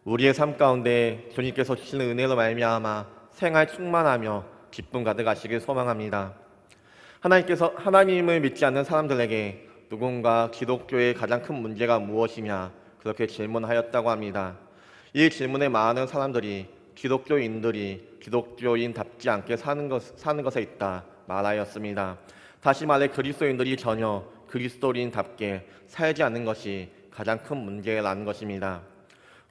우리의 삶 가운데 주님께서 주시는 은혜로 말미암아 생활 충만하며 기쁨 가득하시길 소망합니다. 하나님을 믿지 않는 사람들에게 누군가 기독교의 가장 큰 문제가 무엇이냐 그렇게 질문하였다고 합니다. 이 질문에 많은 사람들이 기독교인들이 기독교인답지 않게 사는 것에 있다 말하였습니다. 다시 말해 그리스도인들이 전혀 그리스도인답게 살지 않는 것이 가장 큰 문제라는 것입니다.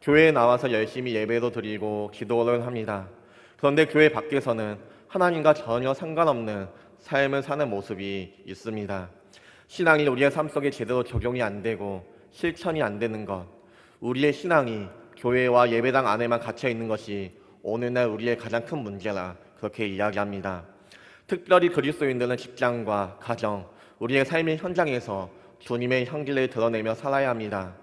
교회에 나와서 열심히 예배도 드리고 기도를 합니다. 그런데 교회 밖에서는 하나님과 전혀 상관없는 삶을 사는 모습이 있습니다. 신앙이 우리의 삶 속에 제대로 적용이 안 되고 실천이 안 되는 것, 우리의 신앙이 교회와 예배당 안에만 갇혀 있는 것이 오늘날 우리의 가장 큰 문제라 그렇게 이야기합니다. 특별히 그리스도인들은 직장과 가정, 우리의 삶의 현장에서 주님의 향기를 드러내며 살아야 합니다.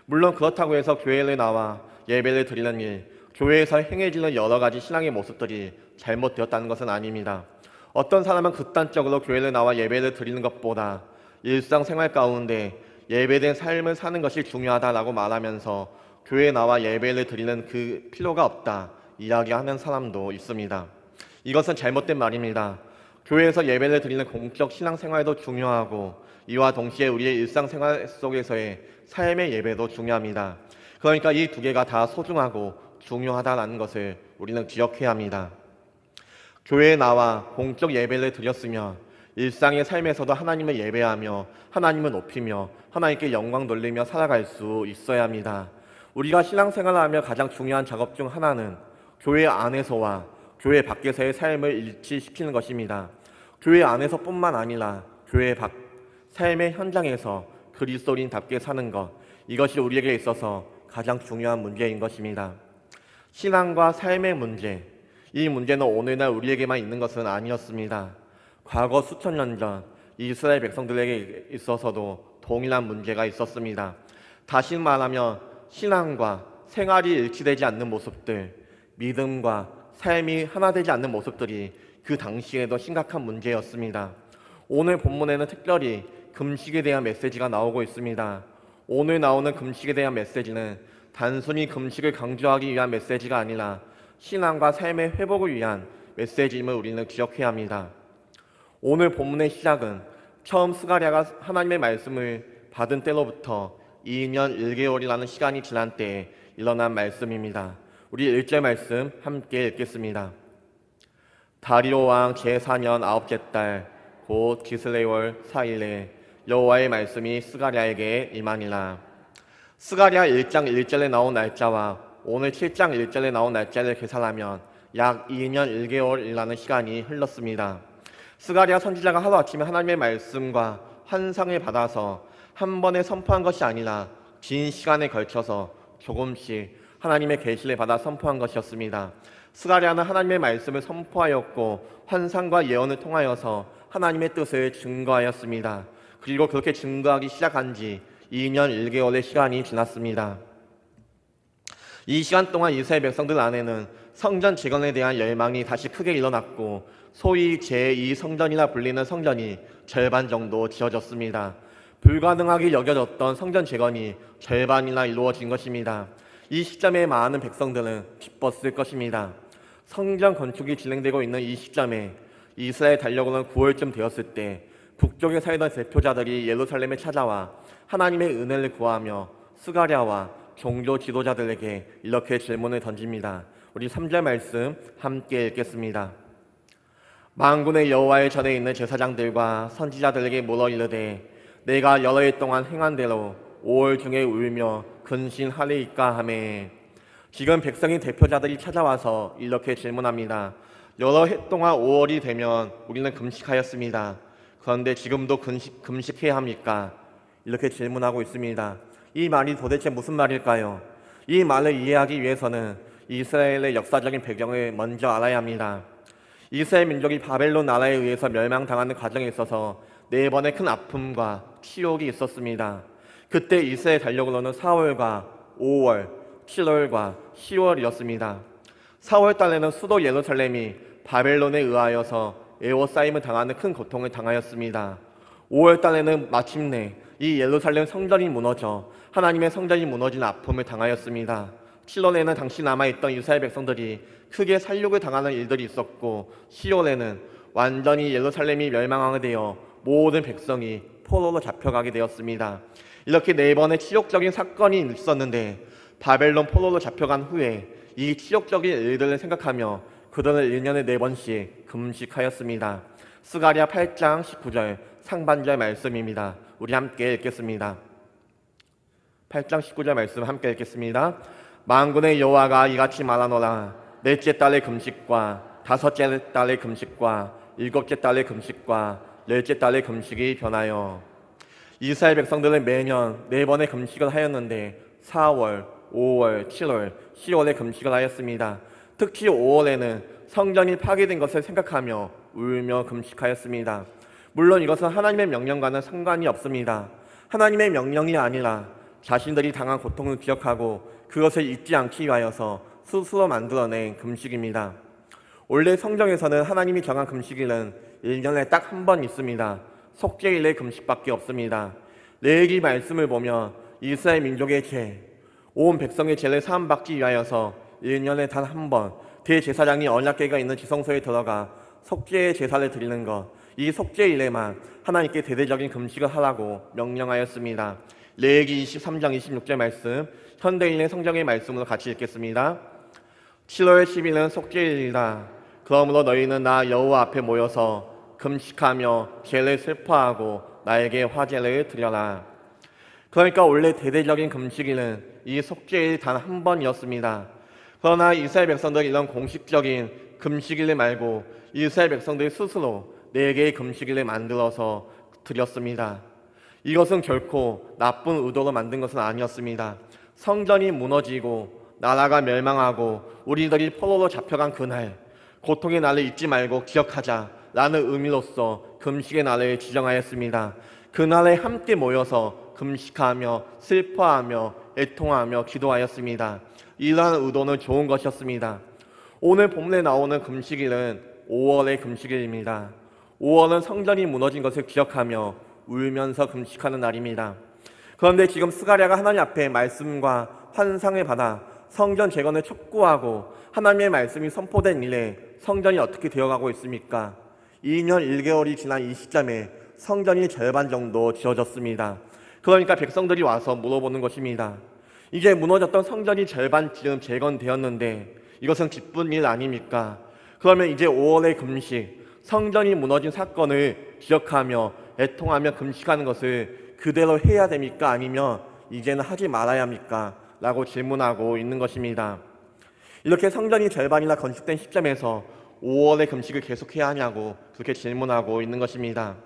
물론 그렇다고 해서 교회에 나와 예배를 드리는 일, 교회에서 행해지는 여러 가지 신앙의 모습들이 잘못되었다는 것은 아닙니다. 어떤 사람은 극단적으로 교회에 나와 예배를 드리는 것보다 일상생활 가운데 예배된 삶을 사는 것이 중요하다라고 말하면서 교회에 나와 예배를 드리는 그 필요가 없다 이야기하는 사람도 있습니다. 이것은 잘못된 말입니다. 교회에서 예배를 드리는 공적 신앙생활도 중요하고 이와 동시에 우리의 일상생활 속에서의 삶의 예배도 중요합니다. 그러니까 이 두 개가 다 소중하고 중요하다는 것을 우리는 기억해야 합니다. 교회에 나와 공적 예배를 드렸으면 일상의 삶에서도 하나님을 예배하며 하나님을 높이며 하나님께 영광 돌리며 살아갈 수 있어야 합니다. 우리가 신앙생활을 하며 가장 중요한 작업 중 하나는 교회 안에서와 교회 밖에서의 삶을 일치시키는 것입니다. 교회 안에서뿐만 아니라 교회 밖 삶의 현장에서 그리스도인답게 사는 것, 이것이 우리에게 있어서 가장 중요한 문제인 것입니다. 신앙과 삶의 문제, 이 문제는 오늘날 우리에게만 있는 것은 아니었습니다. 과거 수천 년 전 이스라엘 백성들에게 있어서도 동일한 문제가 있었습니다. 다시 말하면 신앙과 생활이 일치되지 않는 모습들, 믿음과 삶이 하나 되지 않는 모습들이 그 당시에도 심각한 문제였습니다. 오늘 본문에는 특별히 금식에 대한 메시지가 나오고 있습니다. 오늘 나오는 금식에 대한 메시지는 단순히 금식을 강조하기 위한 메시지가 아니라 신앙과 삶의 회복을 위한 메시지임을 우리는 기억해야 합니다. 오늘 본문의 시작은 처음 스가랴가 하나님의 말씀을 받은 때로부터 2년 1개월이라는 시간이 지난 때에 일어난 말씀입니다. 우리 1절 말씀 함께 읽겠습니다. 다리오 왕 제4년 9째 달 곧 기슬레월 4일에 여호와의 말씀이 스가랴에게 임하니라. 스가랴 1장 1절에 나온 날짜와 오늘 7장 1절에 나온 날짜를 계산하면 약 2년 1개월이라는 시간이 흘렀습니다. 스가랴 선지자가 하루아침에 하나님의 말씀과 환상을 받아서 한 번에 선포한 것이 아니라 긴 시간에 걸쳐서 조금씩 하나님의 계시를 받아 선포한 것이었습니다. 스가랴는 하나님의 말씀을 선포하였고 환상과 예언을 통하여서 하나님의 뜻을 증거하였습니다. 그리고 그렇게 증거하기 시작한 지 2년 1개월의 시간이 지났습니다. 이 시간 동안 이스라엘 백성들 안에는 성전 재건에 대한 열망이 다시 크게 일어났고 소위 제2성전이라 불리는 성전이 절반 정도 지어졌습니다. 불가능하게 여겨졌던 성전 재건이 절반이나 이루어진 것입니다. 이 시점에 많은 백성들은 기뻤을 것입니다. 성전 건축이 진행되고 있는 이 시점에 이스라엘 달력으로는 9월쯤 되었을 때 북쪽에 살던 대표자들이 예루살렘에 찾아와 하나님의 은혜를 구하며 스가랴와 종교 지도자들에게 이렇게 질문을 던집니다. 우리 3절 말씀 함께 읽겠습니다. 만군의 여호와의 전에 있는 제사장들과 선지자들에게 물어 이르되 내가 여러 해 동안 행한 대로 5월 중에 울며 근신하리이까 하매. 지금 백성의 대표자들이 찾아와서 이렇게 질문합니다. 여러 해 동안 5월이 되면 우리는 금식하였습니다. 그런데 지금도 금식해야 합니까? 이렇게 질문하고 있습니다. 이 말이 도대체 무슨 말일까요? 이 말을 이해하기 위해서는 이스라엘의 역사적인 배경을 먼저 알아야 합니다. 이스라엘 민족이 바벨론 나라에 의해서 멸망당하는 과정에 있어서 4번의 큰 아픔과 치욕이 있었습니다. 그때 이스라엘 달력으로는 4월과 5월, 7월과 10월이었습니다. 4월 달에는 수도 예루살렘이 바벨론에 의하여서 에워싸임을 당하는 큰 고통을 당하였습니다. 5월 달에는 마침내 이 예루살렘 성전이 무너져 하나님의 성전이 무너진 아픔을 당하였습니다. 7월에는 당시 남아있던 이스라엘 백성들이 크게 살육을 당하는 일들이 있었고 10월에는 완전히 예루살렘이 멸망하게 되어 모든 백성이 포로로 잡혀가게 되었습니다. 이렇게 네 번의 치욕적인 사건이 있었는데 바벨론 포로로 잡혀간 후에 이 치욕적인 일들을 생각하며 그들은 1년에 4번씩 금식하였습니다. 스가랴 8장 19절 상반절 말씀입니다. 우리 함께 읽겠습니다. 8장 19절 말씀 함께 읽겠습니다. 만군의 여호와가 이같이 말하노라. 넷째 달의 금식과 다섯째 달의 금식과 일곱째 달의 금식과 열째 달의 금식이 변하여. 이스라엘 백성들은 매년 4번의 금식을 하였는데 4월, 5월, 7월, 10월에 금식을 하였습니다. 특히 5월에는 성전이 파괴된 것을 생각하며 울며 금식하였습니다. 물론 이것은 하나님의 명령과는 상관이 없습니다. 하나님의 명령이 아니라 자신들이 당한 고통을 기억하고 그것을 잊지 않기 위하여서 스스로 만들어낸 금식입니다. 원래 성경에서는 하나님이 정한 금식일은 1년에 딱 한 번 있습니다. 속죄일의 금식밖에 없습니다. 레위기 말씀을 보면 이스라엘 민족의 죄, 온 백성의 죄를 사함받기 위하여서 1년에 단 한 번 대제사장이 언약궤가 있는 지성소에 들어가 속죄의 제사를 드리는 것, 이 속죄일에만 하나님께 대대적인 금식을 하라고 명령하였습니다. 레위기 23장 26절 말씀, 현대인의 성경의 말씀으로 같이 읽겠습니다. 7월 10일은 속죄일이다. 그러므로 너희는 나 여호와 앞에 모여서 금식하며 죄를 슬퍼하고 나에게 화제를 드려라. 그러니까 원래 대대적인 금식일은 이 속죄일 단 한 번이었습니다. 그러나 이스라엘 백성들은 이런 공식적인 금식일을 말고 이스라엘 백성들이 스스로 4개의 금식일을 만들어서 드렸습니다. 이것은 결코 나쁜 의도로 만든 것은 아니었습니다. 성전이 무너지고 나라가 멸망하고 우리들이 포로로 잡혀간 그날, 고통의 날을 잊지 말고 기억하자라는 의미로서 금식의 날을 지정하였습니다. 그날에 함께 모여서 금식하며 슬퍼하며 애통하며 기도하였습니다. 이러한 의도는 좋은 것이었습니다. 오늘 본문에 나오는 금식일은 5월의 금식일입니다. 5월은 성전이 무너진 것을 기억하며 울면서 금식하는 날입니다. 그런데 지금 스가랴가 하나님 앞에 말씀과 환상을 받아 성전 재건을 촉구하고 하나님의 말씀이 선포된 이래 성전이 어떻게 되어가고 있습니까? 2년 1개월이 지난 이 시점에 성전이 절반 정도 지어졌습니다. 그러니까 백성들이 와서 물어보는 것입니다. 이제 무너졌던 성전이 절반쯤 재건되었는데 이것은 기쁜 일 아닙니까? 그러면 이제 5월의 금식, 성전이 무너진 사건을 기억하며 애통하며 금식하는 것을 그대로 해야 됩니까? 아니면 이제는 하지 말아야 합니까? 라고 질문하고 있는 것입니다. 이렇게 성전이 절반이나 건축된 시점에서 5월의 금식을 계속해야 하냐고 그렇게 질문하고 있는 것입니다.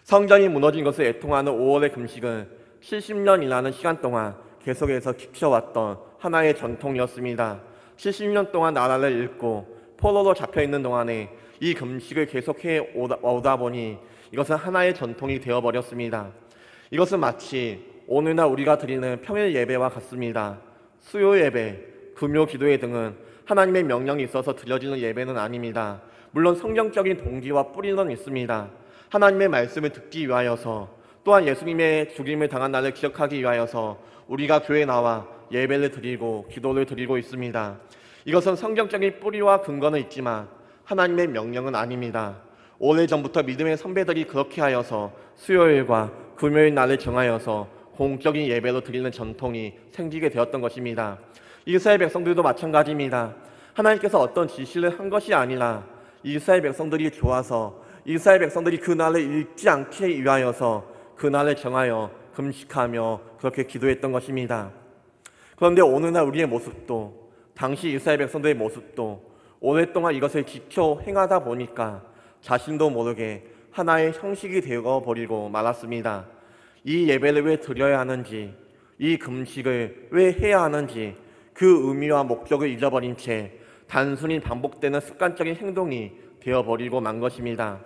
성전이 무너진 것을 애통하는 5월의 금식은 70년이라는 시간 동안 계속해서 지켜왔던 하나의 전통이었습니다. 70년 동안 나라를 잃고 포로로 잡혀있는 동안에 이 금식을 계속해 오다 보니 이것은 하나의 전통이 되어버렸습니다. 이것은 마치 오늘날 우리가 드리는 평일 예배와 같습니다. 수요 예배, 금요 기도회 등은 하나님의 명령이 있어서 드려지는 예배는 아닙니다. 물론 성경적인 동기와 뿌리는 있습니다. 하나님의 말씀을 듣기 위하여서, 또한 예수님의 죽임을 당한 날을 기억하기 위하여서 우리가 교회에 나와 예배를 드리고 기도를 드리고 있습니다. 이것은 성경적인 뿌리와 근거는 있지만 하나님의 명령은 아닙니다. 오래전부터 믿음의 선배들이 그렇게 하여서 수요일과 금요일 날을 정하여서 공적인 예배로 드리는 전통이 생기게 되었던 것입니다. 이스라엘 백성들도 마찬가지입니다. 하나님께서 어떤 지시를 한 것이 아니라 이스라엘 백성들이 좋아서 이스라엘 백성들이 그 날을 잊지 않기 위하여서 그 날을 정하여 금식하며 그렇게 기도했던 것입니다. 그런데 오늘날 우리의 모습도, 당시 이스라엘 백성들의 모습도 오랫동안 이것을 지켜 행하다 보니까 자신도 모르게 하나의 형식이 되어버리고 말았습니다. 이 예배를 왜 드려야 하는지, 이 금식을 왜 해야 하는지 그 의미와 목적을 잊어버린 채 단순히 반복되는 습관적인 행동이 되어버리고 만 것입니다.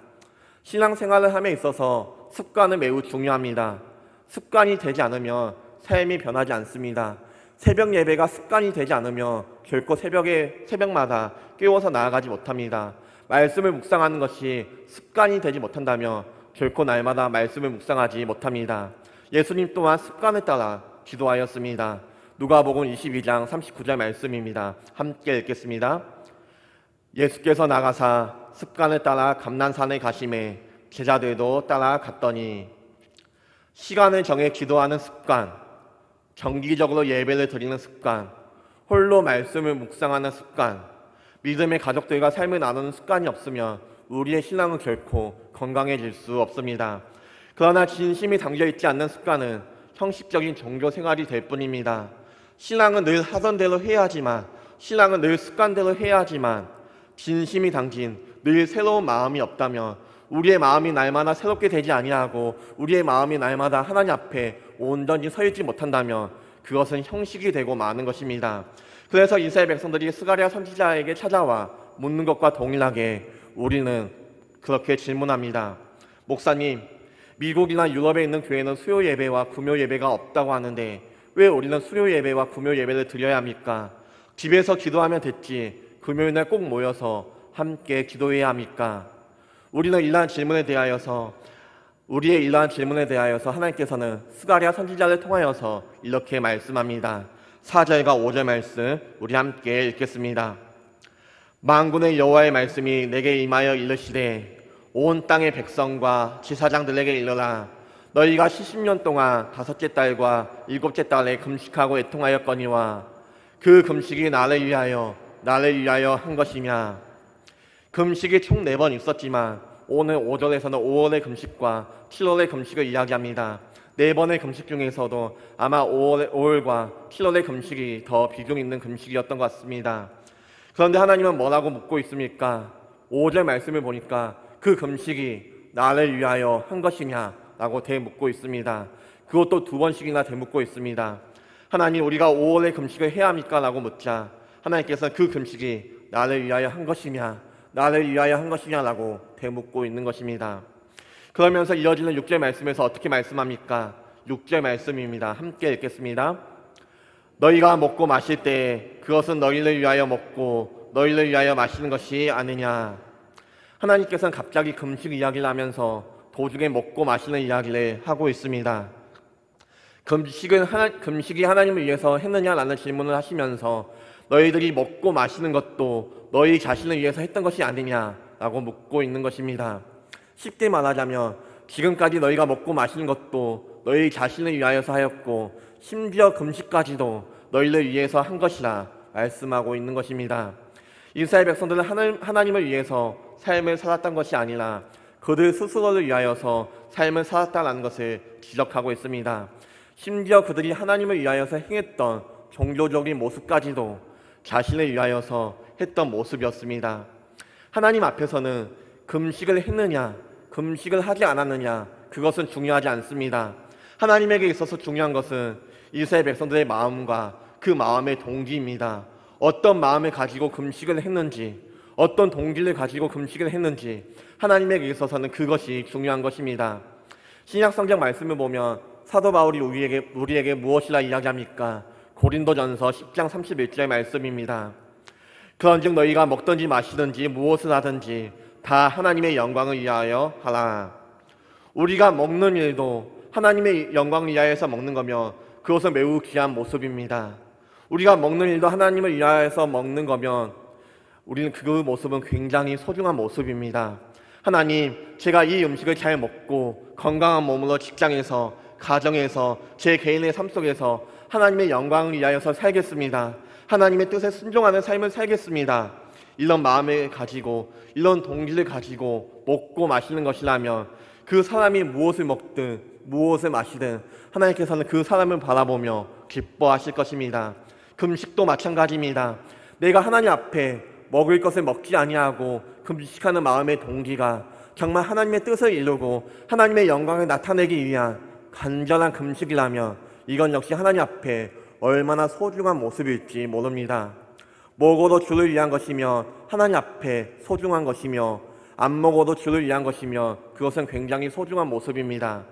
신앙생활을 함에 있어서 습관은 매우 중요합니다. 습관이 되지 않으면 삶이 변하지 않습니다. 새벽 예배가 습관이 되지 않으면 결코 새벽마다 깨워서 나아가지 못합니다. 말씀을 묵상하는 것이 습관이 되지 못한다면 결코 날마다 말씀을 묵상하지 못합니다. 예수님 또한 습관을 따라 기도하였습니다. 누가복음 22장 39절 말씀입니다. 함께 읽겠습니다. 예수께서 나가사 습관을 따라 감난산에 가시매 제자들도 따라갔더니. 시간을 정해 기도하는 습관, 정기적으로 예배를 드리는 습관, 홀로 말씀을 묵상하는 습관, 믿음의 가족들과 삶을 나누는 습관이 없으면 우리의 신앙은 결코 건강해질 수 없습니다. 그러나 진심이 담겨있지 않는 습관은 형식적인 종교 생활이 될 뿐입니다. 신앙은 늘 하던 대로 해야 하지만, 신앙은 늘 습관대로 해야 하지만 진심이 담긴 늘 새로운 마음이 없다면, 우리의 마음이 날마다 새롭게 되지 아니하고 우리의 마음이 날마다 하나님 앞에 온전히 서 있지 못한다면 그것은 형식이 되고 마는 것입니다. 그래서 이스라엘 백성들이 스가랴 선지자에게 찾아와 묻는 것과 동일하게 우리는 그렇게 질문합니다. 목사님, 미국이나 유럽에 있는 교회는 수요 예배와 금요 예배가 없다고 하는데 왜 우리는 수요 예배와 금요 예배를 드려야 합니까? 집에서 기도하면 됐지 금요일날 꼭 모여서 함께 기도해야 합니까? 우리의 이러한 질문에 대하여서 하나님께서는 스가랴 선지자를 통하여서 이렇게 말씀합니다. 4절과 5절 말씀 우리 함께 읽겠습니다. 만군의 여호와의 말씀이 내게 임하여 이르시되 온 땅의 백성과 지사장들에게 이르라. 너희가 70년 동안 5째 달과 7째 달에 금식하고 애통하였거니와 그 금식이 나를 위하여 한 것이며. 금식이 총 4번 있었지만 오늘 5절에서는 5월의 금식과 7월의 금식을 이야기합니다. 4번의 금식 중에서도 아마 5월과 7월의 금식이 더 비중 있는 금식이었던 것 같습니다. 그런데 하나님은 뭐라고 묻고 있습니까? 5절 말씀을 보니까 그 금식이 나를 위하여 한 것이냐 라고 되묻고 있습니다. 그것도 2번씩이나 되묻고 있습니다. 하나님, 우리가 5월의 금식을 해야 합니까? 라고 묻자 하나님께서 그 금식이 나를 위하여 한 것이냐 라고 되묻고 있는 것입니다. 그러면서 이어지는 6절 말씀에서 어떻게 말씀합니까? 6절 말씀입니다. 함께 읽겠습니다. 너희가 먹고 마실 때 그것은 너희를 위하여 먹고 너희를 위하여 마시는 것이 아니냐. 하나님께서는 갑자기 금식 이야기를 하면서 도중에 먹고 마시는 이야기를 하고 있습니다. 금식이 하나님을 위해서 했느냐라는 질문을 하시면서 너희들이 먹고 마시는 것도 너희 자신을 위해서 했던 것이 아니냐라고 묻고 있는 것입니다. 쉽게 말하자면 지금까지 너희가 먹고 마시는 것도 너희 자신을 위하여서 하였고 심지어 금식까지도 너희를 위해서 한 것이라 말씀하고 있는 것입니다. 이스라엘 백성들은 하나님을 위해서 삶을 살았던 것이 아니라 그들 스스로를 위하여서 삶을 살았다는 것을 지적하고 있습니다. 심지어 그들이 하나님을 위하여서 행했던 종교적인 모습까지도 자신을 위하여서 했던 모습이었습니다. 하나님 앞에서는 금식을 했느냐, 금식을 하지 않았느냐, 그것은 중요하지 않습니다. 하나님에게 있어서 중요한 것은 이스라엘 백성들의 마음과 그 마음의 동기입니다. 어떤 마음을 가지고 금식을 했는지, 어떤 동기를 가지고 금식을 했는지 하나님에게 있어서는 그것이 중요한 것입니다. 신약성경 말씀을 보면 사도 바울이 우리에게 무엇이라 이야기합니까? 고린도전서 10장 31절 말씀입니다. 그런즉 너희가 먹든지 마시든지 무엇을 하든지 다 하나님의 영광을 위하여 하라. 우리가 먹는 일도 하나님의 영광을 위하여서 먹는 거면 그것은 매우 귀한 모습입니다. 우리가 먹는 일도 하나님을 위하여서 먹는 거면 우리는 그 모습은 굉장히 소중한 모습입니다. 하나님, 제가 이 음식을 잘 먹고 건강한 몸으로 직장에서, 가정에서, 제 개인의 삶 속에서 하나님의 영광을 위하여서 살겠습니다. 하나님의 뜻에 순종하는 삶을 살겠습니다. 이런 마음을 가지고, 이런 동기를 가지고 먹고 마시는 것이라면 그 사람이 무엇을 먹든 무엇을 마시든 하나님께서는 그 사람을 바라보며 기뻐하실 것입니다. 금식도 마찬가지입니다. 내가 하나님 앞에 먹을 것을 먹지 아니하고 금식하는 마음의 동기가 정말 하나님의 뜻을 이루고 하나님의 영광을 나타내기 위한 간절한 금식이라면 이건 역시 하나님 앞에 얼마나 소중한 모습일지 모릅니다. 먹어도 주를 위한 것이며 하나님 앞에 소중한 것이며 안 먹어도 주를 위한 것이며 그것은 굉장히 소중한 모습입니다.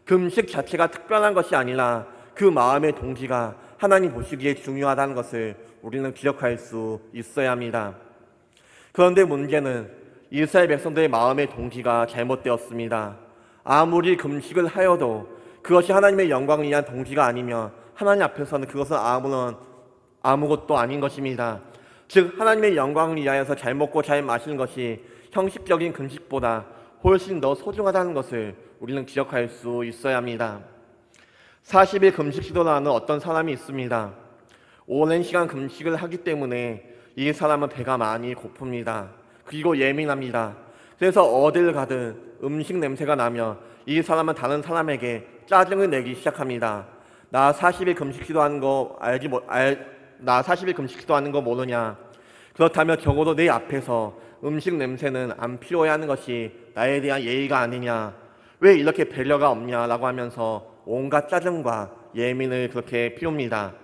금식 자체가 특별한 것이 아니라 그 마음의 동기가 하나님 보시기에 중요하다는 것을 우리는 기억할 수 있어야 합니다. 그런데 문제는 이스라엘 백성들의 마음의 동기가 잘못되었습니다. 아무리 금식을 하여도 그것이 하나님의 영광을 위한 동기가 아니면 하나님 앞에서는 그것은 아무것도 아닌 것입니다. 즉 하나님의 영광을 위하여서 잘 먹고 잘 마시는 것이 형식적인 금식보다 훨씬 더 소중하다는 것을 우리는 기억할 수 있어야 합니다. 40일 금식 기도를 하는 어떤 사람이 있습니다. 오랜 시간 금식을 하기 때문에 이 사람은 배가 많이 고픕니다. 그리고 예민합니다. 그래서 어딜 가든 음식 냄새가 나면 이 사람은 다른 사람에게 짜증을 내기 시작합니다. 나 40일 금식 기도하는 거 나 40일 금식 기도하는 거 모르냐? 그렇다면 적어도 내 앞에서 음식 냄새는 안 피워야 하는 것이 나에 대한 예의가 아니냐? 왜 이렇게 배려가 없냐라고 하면서 온갖 짜증과 예민을 그렇게 피웁니다.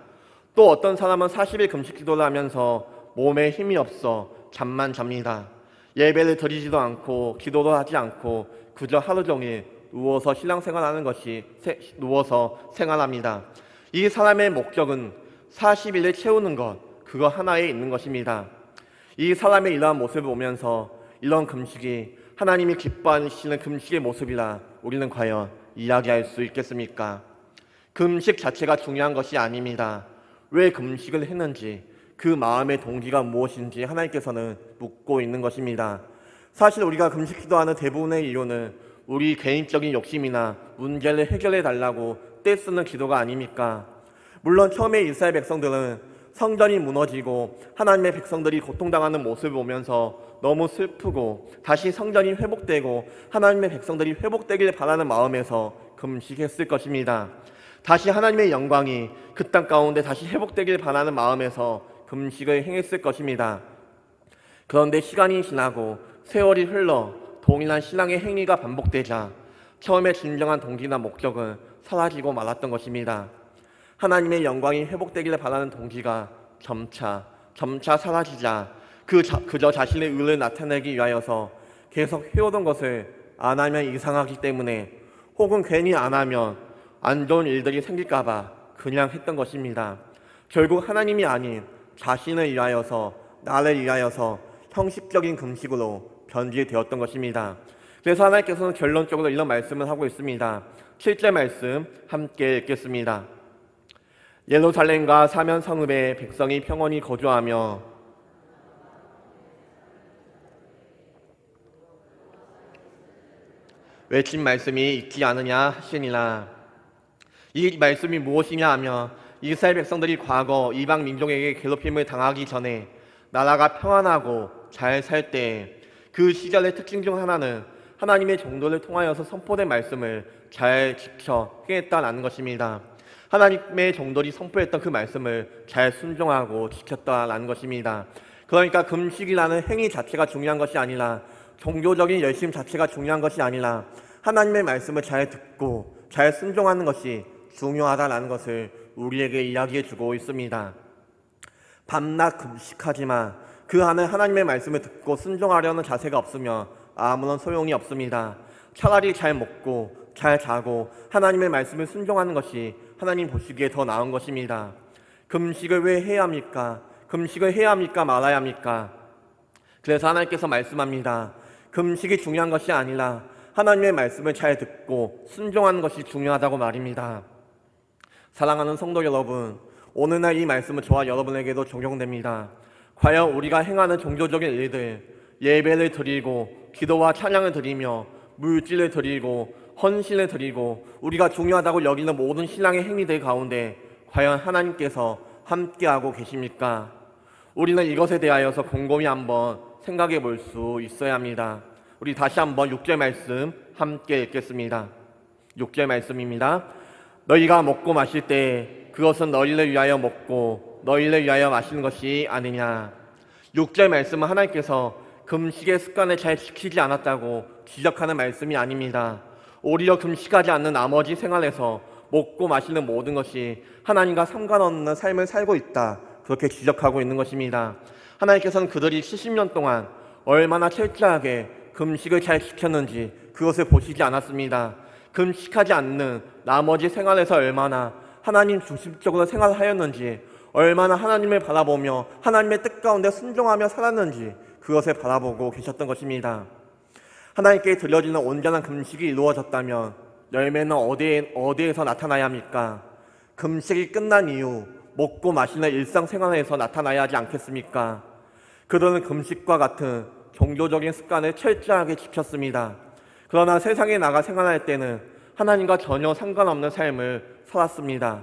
또 어떤 사람은 40일 금식 기도를 하면서 몸에 힘이 없어 잠만 잡니다. 예배를 드리지도 않고 기도도 하지 않고 그저 하루 종일 누워서 생활합니다. 이 사람의 목적은 40일을 채우는 것, 그거 하나에 있는 것입니다. 이 사람의 이러한 모습을 보면서 이런 금식이 하나님이 기뻐하시는 금식의 모습이라 우리는 과연 이야기할 수 있겠습니까? 금식 자체가 중요한 것이 아닙니다. 왜 금식을 했는지, 그 마음의 동기가 무엇인지 하나님께서는 묻고 있는 것입니다. 사실 우리가 금식 기도하는 대부분의 이유는 우리 개인적인 욕심이나 문제를 해결해 달라고 떼쓰는 기도가 아닙니까? 물론 처음에 이스라엘 백성들은 성전이 무너지고 하나님의 백성들이 고통당하는 모습을 보면서 너무 슬프고 다시 성전이 회복되고 하나님의 백성들이 회복되길 바라는 마음에서 금식했을 것입니다. 다시 하나님의 영광이 그 땅 가운데 다시 회복되길 바라는 마음에서 금식을 행했을 것입니다. 그런데 시간이 지나고 세월이 흘러 동일한 신앙의 행위가 반복되자 처음에 진정한 동기나 목적은 사라지고 말았던 것입니다. 하나님의 영광이 회복되기를 바라는 동기가 점차 사라지자 그저 자신의 의를 나타내기 위하여서 계속 해오던 것을 안 하면 이상하기 때문에 혹은 괜히 안 하면 안 좋은 일들이 생길까봐 그냥 했던 것입니다. 결국 하나님이 아닌 자신을 위하여서, 나를 위하여서 형식적인 금식으로 변질되었던 것입니다. 그래서 하나님께서는 결론적으로 이런 말씀을 하고 있습니다. 7절 말씀 함께 읽겠습니다. 예루살렘과 사면 성읍에 백성이 평온히 거주하며 외친 말씀이 있지 않으냐 하시니라. 이 말씀이 무엇이냐 하며 이스라엘 백성들이 과거 이방 민족에게 괴롭힘을 당하기 전에 나라가 평안하고 잘 살 때 그 시절의 특징 중 하나는 하나님의 정도를 통하여서 선포된 말씀을 잘 지켜 행했다는 것입니다. 하나님의 종들이 선포했던 그 말씀을 잘 순종하고 지켰다는 것입니다. 그러니까 금식이라는 행위 자체가 중요한 것이 아니라, 종교적인 열심 자체가 중요한 것이 아니라 하나님의 말씀을 잘 듣고 잘 순종하는 것이 중요하다는 것을 우리에게 이야기해 주고 있습니다. 밤낮 금식하지만 그 안에 하나님의 말씀을 듣고 순종하려는 자세가 없으면 아무런 소용이 없습니다. 차라리 잘 먹고 잘 자고 하나님의 말씀을 순종하는 것이 하나님 보시기에 더 나은 것입니다. 금식을 왜 해야 합니까? 금식을 해야 합니까? 말아야 합니까? 그래서 하나님께서 말씀합니다. 금식이 중요한 것이 아니라 하나님의 말씀을 잘 듣고 순종하는 것이 중요하다고 말입니다. 사랑하는 성도 여러분, 오늘날 이 말씀은 저와 여러분에게도 적용됩니다. 과연 우리가 행하는 종교적인 일들, 예배를 드리고 기도와 찬양을 드리며 물질을 드리고 헌신을 드리고 우리가 중요하다고 여기는 모든 신앙의 행위들 가운데 과연 하나님께서 함께하고 계십니까? 우리는 이것에 대하여서 곰곰이 한번 생각해 볼 수 있어야 합니다. 우리 다시 한번 6절 말씀 함께 읽겠습니다. 6절 말씀입니다. 너희가 먹고 마실 때 그것은 너희를 위하여 먹고 너희를 위하여 마시는 것이 아니냐. 6절 말씀은 하나님께서 금식의 습관을 잘 지키지 않았다고 지적하는 말씀이 아닙니다. 오히려 금식하지 않는 나머지 생활에서 먹고 마시는 모든 것이 하나님과 상관없는 삶을 살고 있다, 그렇게 지적하고 있는 것입니다. 하나님께서는 그들이 70년 동안 얼마나 철저하게 금식을 잘 지켰는지 그것을 보시지 않았습니다. 금식하지 않는 나머지 생활에서 얼마나 하나님 중심적으로 생활하였는지, 얼마나 하나님을 바라보며 하나님의 뜻 가운데 순종하며 살았는지 그것을 바라보고 계셨던 것입니다. 하나님께 드려지는 온전한 금식이 이루어졌다면 열매는 어디에서 나타나야 합니까? 금식이 끝난 이후 먹고 마시는 일상생활에서 나타나야 하지 않겠습니까? 그들은 금식과 같은 종교적인 습관을 철저하게 지켰습니다. 그러나 세상에 나가 생활할 때는 하나님과 전혀 상관없는 삶을 살았습니다.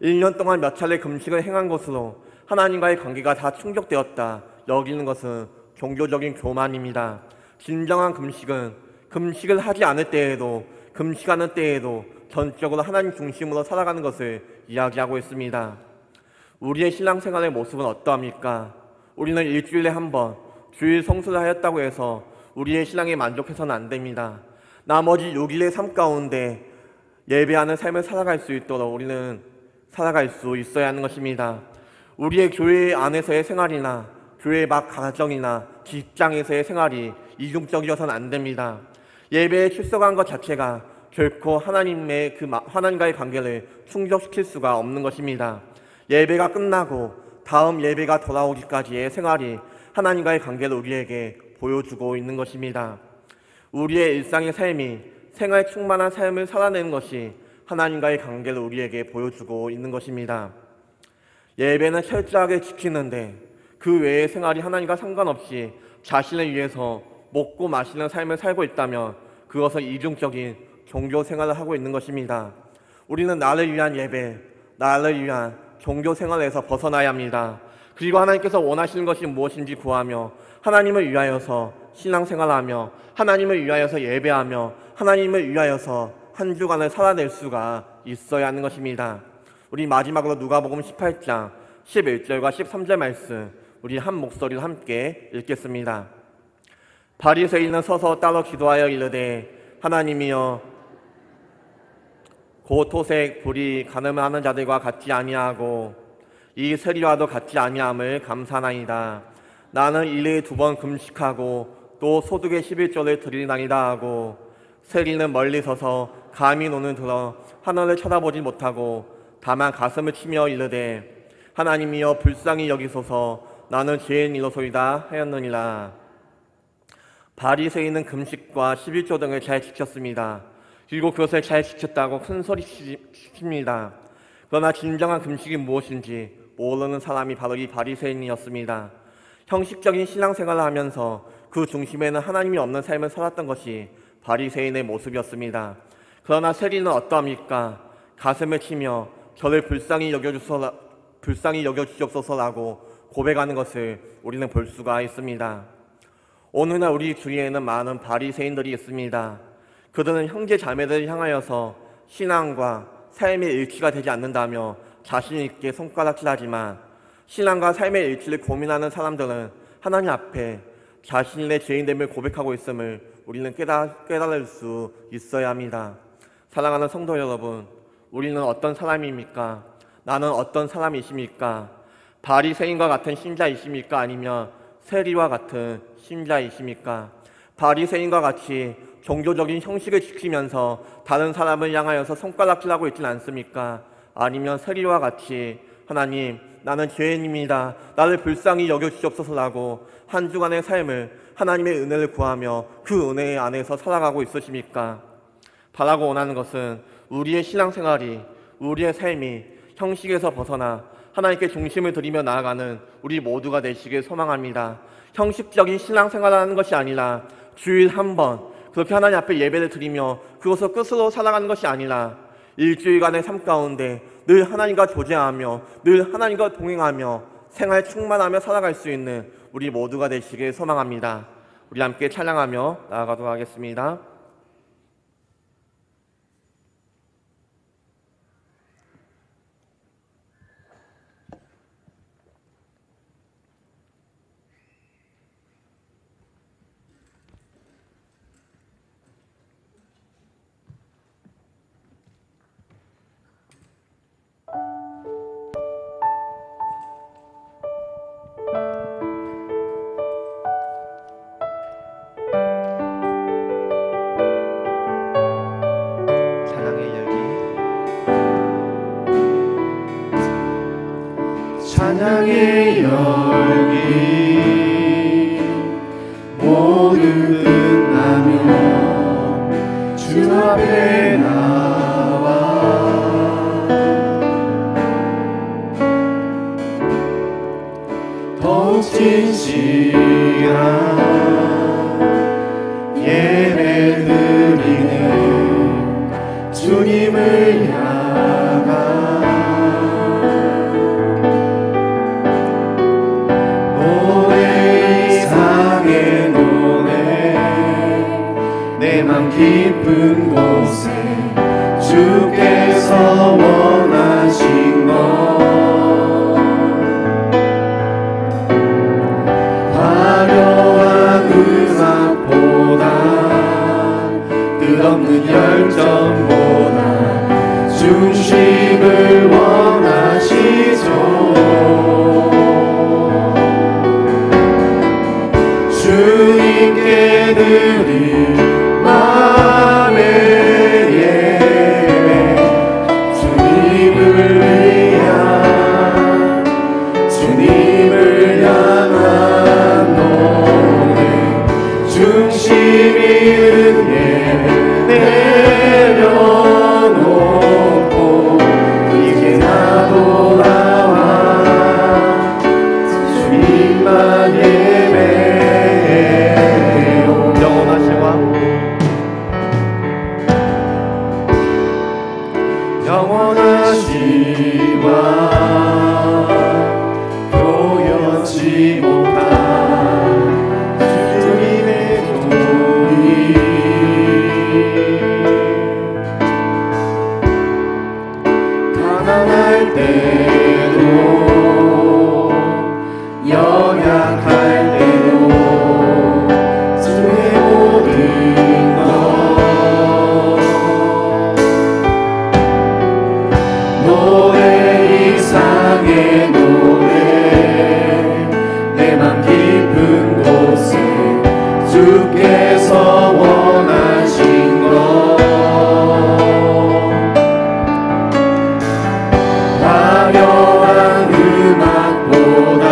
1년 동안 몇 차례 금식을 행한 것으로 하나님과의 관계가 다 충족되었다 여기는 것은 종교적인 교만입니다. 진정한 금식은 금식을 하지 않을 때에도 금식하는 때에도 전적으로 하나님 중심으로 살아가는 것을 이야기하고 있습니다. 우리의 신앙생활의 모습은 어떠합니까? 우리는 일주일에 한 번 주일 성수를 하였다고 해서 우리의 신앙에 만족해서는 안 됩니다. 나머지 6일의 삶 가운데 예배하는 삶을 살아갈 수 있도록 우리는 살아갈 수 있어야 하는 것입니다. 우리의 교회 안에서의 생활이나 교회 밖 가정이나 직장에서의 생활이 이중적이어서는 안 됩니다. 예배에 출석한 것 자체가 결코 하나님과의 관계를 충족시킬 수가 없는 것입니다. 예배가 끝나고 다음 예배가 돌아오기까지의 생활이 하나님과의 관계를 우리에게 보여주고 있는 것입니다. 우리의 일상의 삶이 생활 충만한 삶을 살아내는 것이 하나님과의 관계를 우리에게 보여주고 있는 것입니다. 예배는 철저하게 지키는데 그 외의 생활이 하나님과 상관없이 자신을 위해서 먹고 마시는 삶을 살고 있다면 그것은 이중적인 종교 생활을 하고 있는 것입니다. 우리는 나를 위한 예배, 나를 위한 종교 생활에서 벗어나야 합니다. 그리고 하나님께서 원하시는 것이 무엇인지 구하며 하나님을 위하여서 신앙생활하며 하나님을 위하여서 예배하며 하나님을 위하여서 한 주간을 살아낼 수가 있어야 하는 것입니다. 우리 마지막으로 누가복음 18장 11절과 13절 말씀 우리 한 목소리로 함께 읽겠습니다. 바리새인은 서서 따로 기도하여 이르되 하나님이여 곧 토색 불이 가늠하는 자들과 같지 아니하고 이 세리와도 같지 아니함을 감사나이다. 나는 일일에 2번 금식하고 또 소득의 11조를 드리나이다 하고 세리는 멀리 서서 감히 눈을 들어 하늘을 쳐다보지 못하고 다만 가슴을 치며 이르되 하나님이여 불쌍히 여기소서 나는 죄인이로소이다 하였느니라. 바리새인은 금식과 11조 등을 잘 지켰습니다. 그리고 그것을 잘 지켰다고 큰소리 칩니다. 그러나 진정한 금식이 무엇인지 모르는 사람이 바로 이 바리새인이었습니다. 형식적인 신앙생활을 하면서 그 중심에는 하나님이 없는 삶을 살았던 것이 바리새인의 모습이었습니다. 그러나 세리는 어떠합니까? 가슴을 치며 저를 불쌍히 여겨주시옵소서라고 고백하는 것을 우리는 볼 수가 있습니다. 오늘날 우리 주위에는 많은 바리새인들이 있습니다. 그들은 형제 자매들을 향하여서 신앙과 삶의 일치가 되지 않는다며 자신 있게 손가락질하지만 신앙과 삶의 일치를 고민하는 사람들은 하나님 앞에 자신의 죄인됨을 고백하고 있음을 우리는 깨달을 수 있어야 합니다. 사랑하는 성도 여러분, 우리는 어떤 사람입니까? 나는 어떤 사람이십니까? 바리새인과 같은 신자이십니까? 아니면 세리와 같은 신자이십니까? 바리새인과 같이 종교적인 형식을 지키면서 다른 사람을 향하여서 손가락질하고 있지는 않습니까? 아니면 세리와 같이 하나님 나는 죄인입니다. 나를 불쌍히 여겨주시옵소서라고 한 주간의 삶을 하나님의 은혜를 구하며 그 은혜 안에서 살아가고 있으십니까? 바라고 원하는 것은 우리의 신앙생활이 우리의 삶이 형식에서 벗어나 하나님께 중심을 드리며 나아가는 우리 모두가 되시길 소망합니다. 형식적인 신앙생활을 하는 것이 아니라 주일 한 번 그렇게 하나님 앞에 예배를 드리며 그것을 끝으로 살아가는 것이 아니라 일주일간의 삶 가운데 늘 하나님과 교제하며 늘 하나님과 동행하며 생활 충만하며 살아갈 수 있는 우리 모두가 되시길 소망합니다. 우리 함께 찬양하며 나아가도록 하겠습니다. 진실한 예배 드리는 주님을 향한 노래 이상의 노래 내 맘 깊은 곳에 주께서 원하신 것 화려한 음악보다 끝없는 열정보다 중심을 원하시죠. 주님께 드릴 마음의 예배 주님을 위한 주님을 향한 노래 중심이 있는 예배 내려놓고 이제 나도 나와 주님만 예배해요. 영원하신 왕 영원하신 왕 표현치 못한 주님의 종이 가난할 때도 연약할 때도 주의 모든 것 노래 이상의 노래 내 맘 깊은 곳에 주께서 원하신 것 화려한 음악보다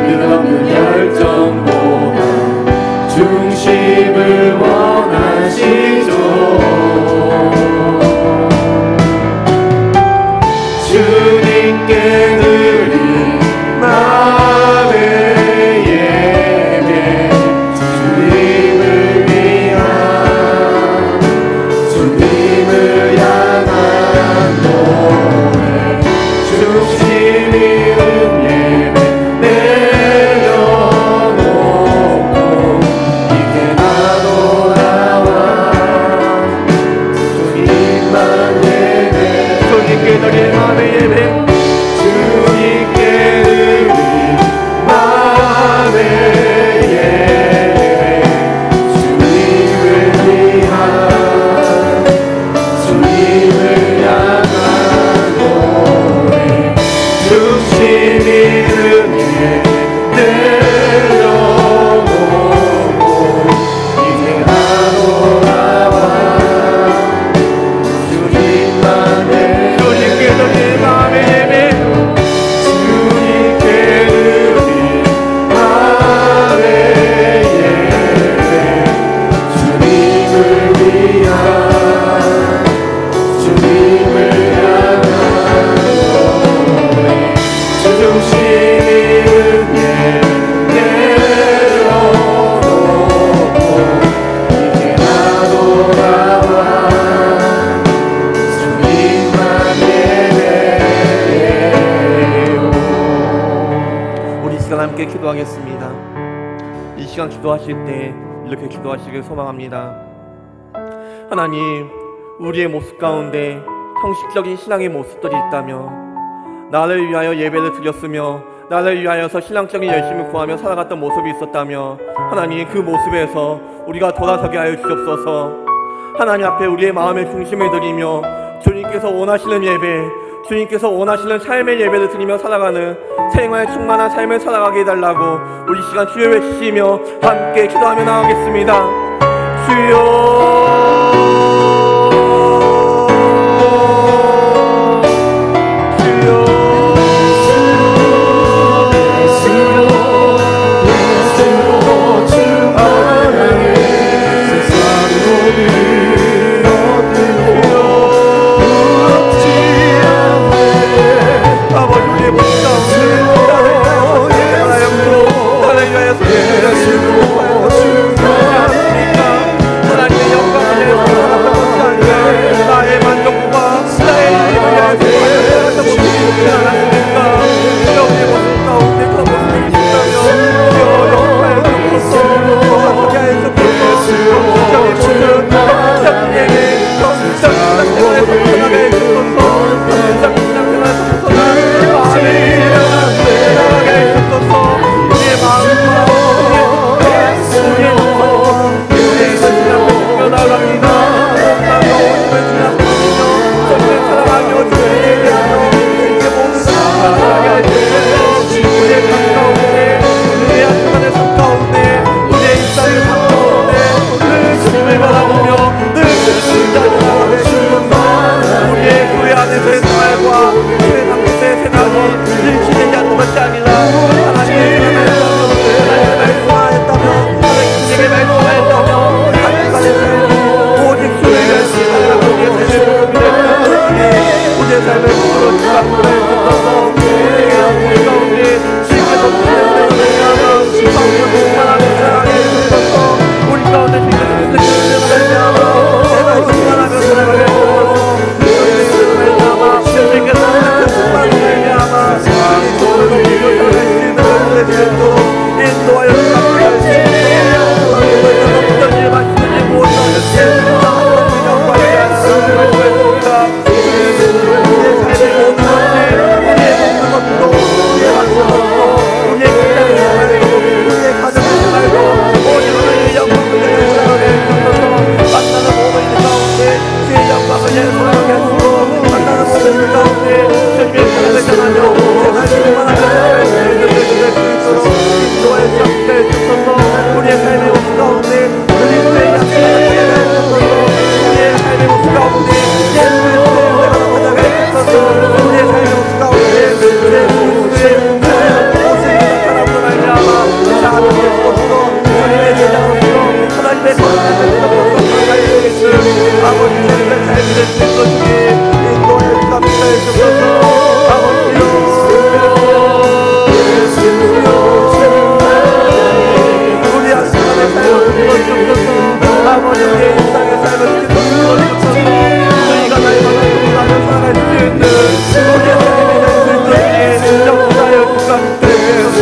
끝없는 열정보다 중심을 원하시죠. 주님께 드릴 마음의 예배 주님을 위한 주님을 향한 노래 중심이 있는 예배 내려놓고 이제 나도 나와 주님만 예배 주님께 드릴 마음의 예배 주님께 드릴 마음의 예배 주님을 위한 주님을 향한 노래 중심이 있는 예배 내려놓고 이제 나도 나와 주님만 예배 주님께 드릴 마음의 예배 주님께 드릴 마음의 예배 주님을 위한 주님을 향한 노래 중심이 있는 예배 내려놓고 이제 나도 나와 주님만 예배해요. 우리 이 시간 함께 기도하겠습니다. 이 시간 기도하실 때 이렇게 기도하시길 소망합니다. 하나님, 우리의 모습 가운데 형식적인 신앙의 모습들이 있다면 나를 위하여 예배를 드렸으며 나를 위하여서 신앙적인 열심을 구하며 살아갔던 모습이 있었다며 하나님 그 모습에서 우리가 돌아서게 하여 주옵소서. 하나님 앞에 우리의 마음의 중심을 드리며 주님께서 원하시는 예배 주님께서 원하시는 삶의 예배를 드리며 살아가는 생활 충만한 삶을 살아가게 해달라고 우리 시간 주여 외치시며 함께 기도하며 나가겠습니다. 주여 아버지 우리의 모습 가운데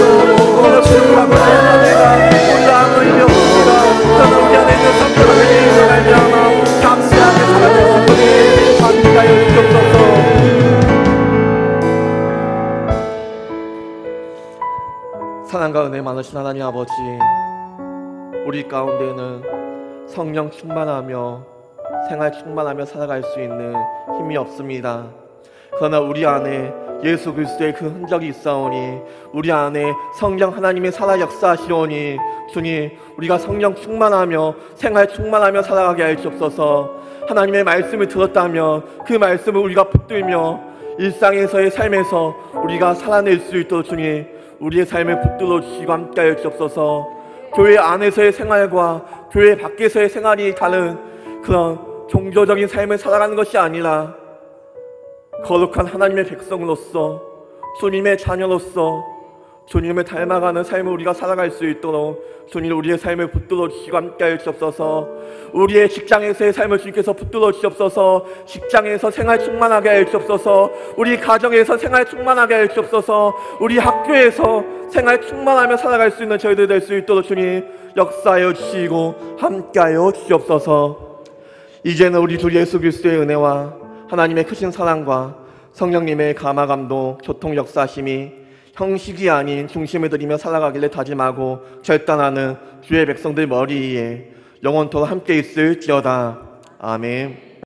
오늘 충만한 은혜가 우리 안에 있습니다. 저는 우리 안에 있는 성령을 말미암아 감사하게 살아갈 수 있도록 함께하여 주옵소서. 사랑과 은혜 많으신 하나님 아버지, 우리 가운데는 성령 충만하며 생활 충만하며 살아갈 수 있는 힘이 없습니다. 그러나 우리 안에 예수 그리스도의 그 흔적이 있사오니, 우리 안에 성령 하나님의 살아 역사하시오니, 주님, 우리가 성령 충만하며 생활 충만하며 살아가게 하여 주옵소서. 하나님의 말씀을 들었다면 그 말씀을 우리가 붙들며 일상에서의 삶에서 우리가 살아낼 수 있도록 주님, 우리의 삶을 붙들어 주시고 함께하여 주옵소서. 교회 안에서의 생활과 교회 밖에서의 생활이 다른 그런 종교적인 삶을 살아가는 것이 아니라 거룩한 하나님의 백성으로서, 주님의 자녀로서 주님을 닮아가는 삶을 우리가 살아갈 수 있도록 주님, 우리의 삶을 붙들어 주시고 함께하여 주옵소서. 우리의 직장에서의 삶을 주님께서 붙들어 주옵소서. 직장에서 생활 충만하게 하여 주옵소서. 우리 가정에서 생활 충만하게 하여 주옵소서. 우리 학교에서 생활 충만하며 살아갈 수 있는 저희들 될 수 있도록 주님 역사하여 주시고 함께하여 주옵소서. 이제는 우리 주 예수 그리스도의 은혜와 하나님의 크신 사랑과 성령님의 감화 감동 교통 역사하심이 형식이 아닌 중심을 들이며 살아가길래 다짐하고 결단하는 주의 백성들 머리 위에 영원토록 함께 있을지어다. 아멘.